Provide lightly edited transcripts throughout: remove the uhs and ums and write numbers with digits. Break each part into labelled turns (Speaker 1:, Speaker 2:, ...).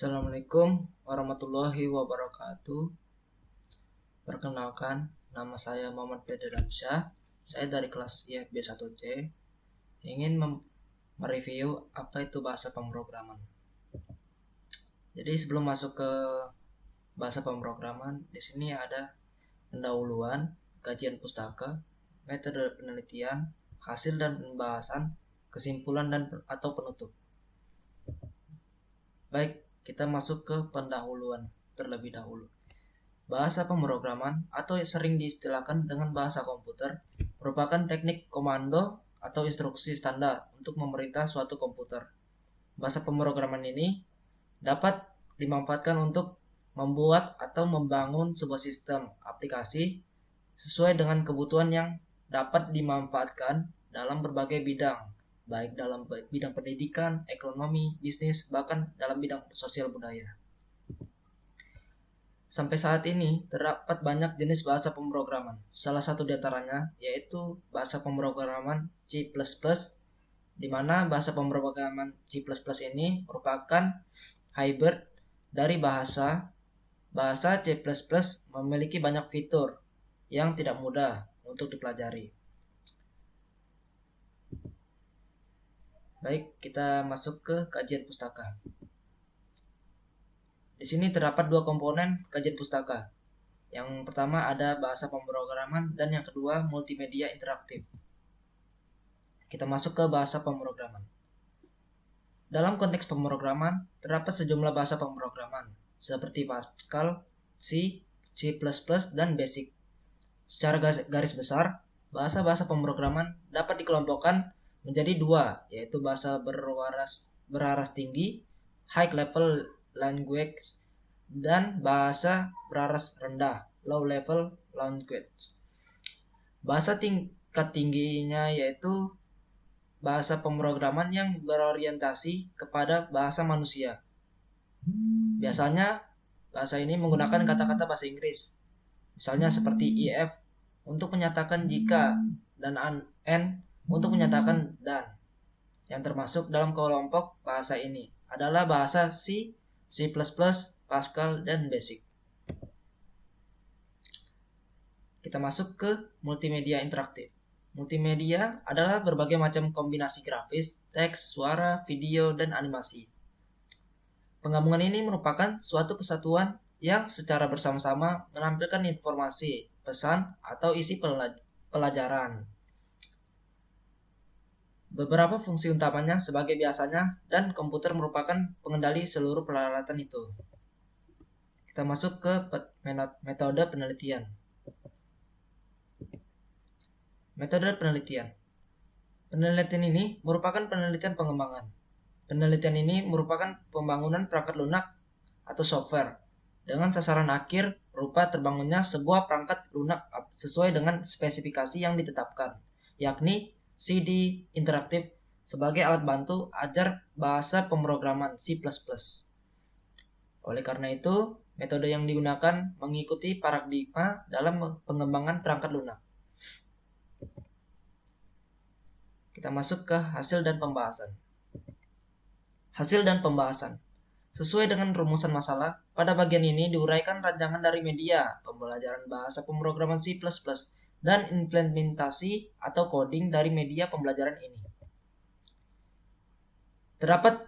Speaker 1: Assalamualaikum warahmatullahi wabarakatuh. Perkenalkan, nama saya Muhammad Bedramsyah. Saya dari kelas IFB 1C. Ingin mereview apa itu bahasa pemrograman. Jadi sebelum masuk ke bahasa pemrograman, di sini ada pendahuluan, kajian pustaka, metode penelitian, hasil dan pembahasan, kesimpulan dan atau penutup. Baik, kita masuk ke pendahuluan terlebih dahulu. Bahasa pemrograman atau sering diistilahkan dengan bahasa komputer merupakan teknik komando atau instruksi standar untuk memerintah suatu komputer. Bahasa pemrograman ini dapat dimanfaatkan untuk membuat atau membangun sebuah sistem aplikasi sesuai dengan kebutuhan yang dapat dimanfaatkan dalam berbagai bidang, baik dalam bidang pendidikan, ekonomi, bisnis, bahkan dalam bidang sosial budaya. Sampai saat ini terdapat banyak jenis bahasa pemrograman. Salah satu di antaranya yaitu bahasa pemrograman C++, di mana bahasa pemrograman C++ ini merupakan hybrid dari bahasa C++ memiliki banyak fitur yang tidak mudah untuk dipelajari. Baik, kita masuk ke kajian pustaka. Di sini terdapat dua komponen kajian pustaka. Yang pertama ada bahasa pemrograman dan yang kedua multimedia interaktif. Kita masuk ke bahasa pemrograman. Dalam konteks pemrograman, terdapat sejumlah bahasa pemrograman seperti Pascal, C, C++, dan Basic. Secara garis besar, bahasa-bahasa pemrograman dapat dikelompokkan menjadi dua, yaitu bahasa beraras tinggi, high level language, dan bahasa beraras rendah, low level language. Bahasa tingkat tingginya yaitu bahasa pemrograman yang berorientasi kepada bahasa manusia. Biasanya bahasa ini menggunakan kata-kata bahasa Inggris, misalnya seperti if untuk menyatakan jika dan and untuk menyatakan dan. Yang termasuk dalam kelompok bahasa ini adalah bahasa C, C++, Pascal, dan Basic. Kita masuk ke multimedia interaktif. Multimedia adalah berbagai macam kombinasi grafis, teks, suara, video, dan animasi. Penggabungan ini merupakan suatu kesatuan yang secara bersama-sama menampilkan informasi, pesan, atau isi pelajaran. Beberapa fungsi utamanya sebagai biasanya dan komputer merupakan pengendali seluruh peralatan itu. Kita masuk ke metode penelitian. Metode penelitian. Penelitian ini merupakan penelitian pengembangan. Penelitian ini merupakan pembangunan perangkat lunak atau software dengan sasaran akhir berupa terbangunnya sebuah perangkat lunak sesuai dengan spesifikasi yang ditetapkan, yakni CD interaktif sebagai alat bantu ajar bahasa pemrograman C++. Oleh karena itu, metode yang digunakan mengikuti paradigma dalam pengembangan perangkat lunak. Kita masuk ke hasil dan pembahasan. Hasil dan pembahasan. Sesuai dengan rumusan masalah, pada bagian ini diuraikan rancangan dari media pembelajaran bahasa pemrograman C++ dan implementasi atau coding dari media pembelajaran ini. Terdapat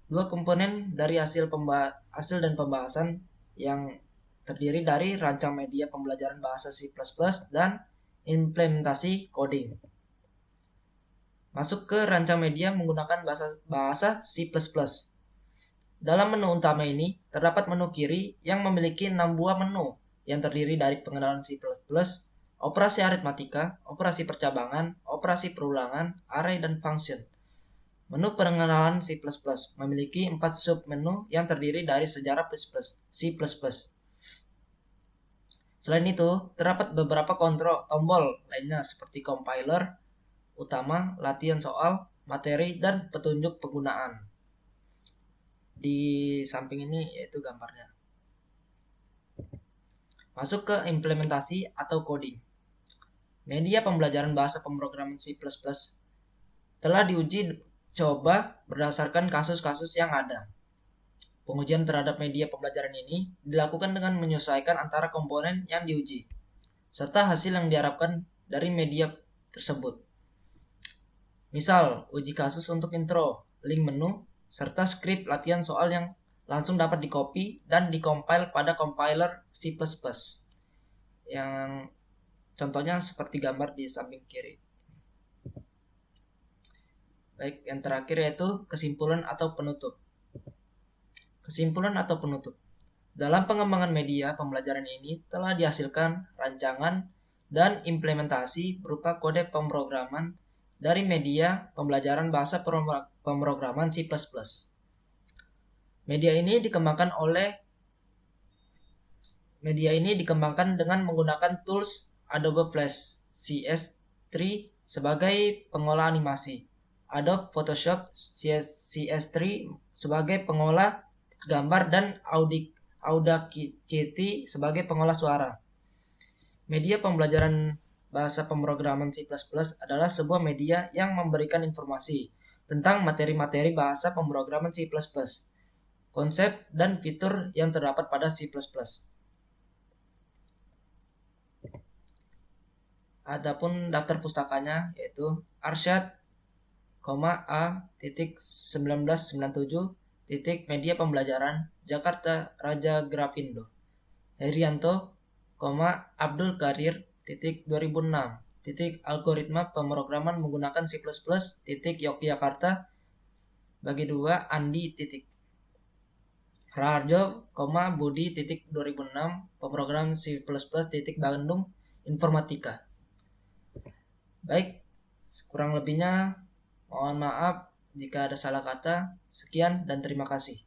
Speaker 1: dua komponen dari hasil dan pembahasan yang terdiri dari rancang media pembelajaran bahasa C++ dan implementasi coding. Masuk ke rancang media menggunakan bahasa C++. Dalam menu utama ini, terdapat menu kiri yang memiliki 6 buah menu yang terdiri dari pengenalan C++, operasi aritmatika, operasi percabangan, operasi perulangan, array, dan function. Menu pengenalan C++ memiliki 4 submenu yang terdiri dari sejarah C++. Selain itu, terdapat beberapa tombol lainnya seperti compiler, utama, latihan soal, materi, dan petunjuk penggunaan. Di samping ini yaitu gambarnya. Masuk ke implementasi atau coding. Media pembelajaran bahasa pemrograman C++ telah diuji coba berdasarkan kasus-kasus yang ada. Pengujian terhadap media pembelajaran ini dilakukan dengan menyesuaikan antara komponen yang diuji, serta hasil yang diharapkan dari media tersebut. Misal, uji kasus untuk intro, link menu, serta skrip latihan soal yang langsung dapat di-copy dan di-compile pada compiler C++. Yang contohnya seperti gambar di samping kiri. Baik, yang terakhir yaitu kesimpulan atau penutup. Kesimpulan atau penutup. Dalam pengembangan media pembelajaran ini telah dihasilkan rancangan dan implementasi berupa kode pemrograman dari media pembelajaran bahasa pemrograman C++. Media ini dikembangkan dengan menggunakan tools Adobe Flash CS3 sebagai pengolah animasi, Adobe Photoshop CS3 sebagai pengolah gambar, dan Audacity sebagai pengolah suara. Media pembelajaran bahasa pemrograman C++ adalah sebuah media yang memberikan informasi tentang materi-materi bahasa pemrograman C++, konsep dan fitur yang terdapat pada C++. Adapun daftar pustakanya yaitu Arsyad, A.1997, media pembelajaran, Jakarta Raja Grafindo. Herianto, Abdul Karir, 2006, algoritma pemrograman menggunakan C++, Yogyakarta, bagi 2, Andi, Raharjo, Budi, 2006, pemrograman C++, Bandung, Informatika. Baik, kurang lebihnya mohon maaf jika ada salah kata. Sekian dan terima kasih.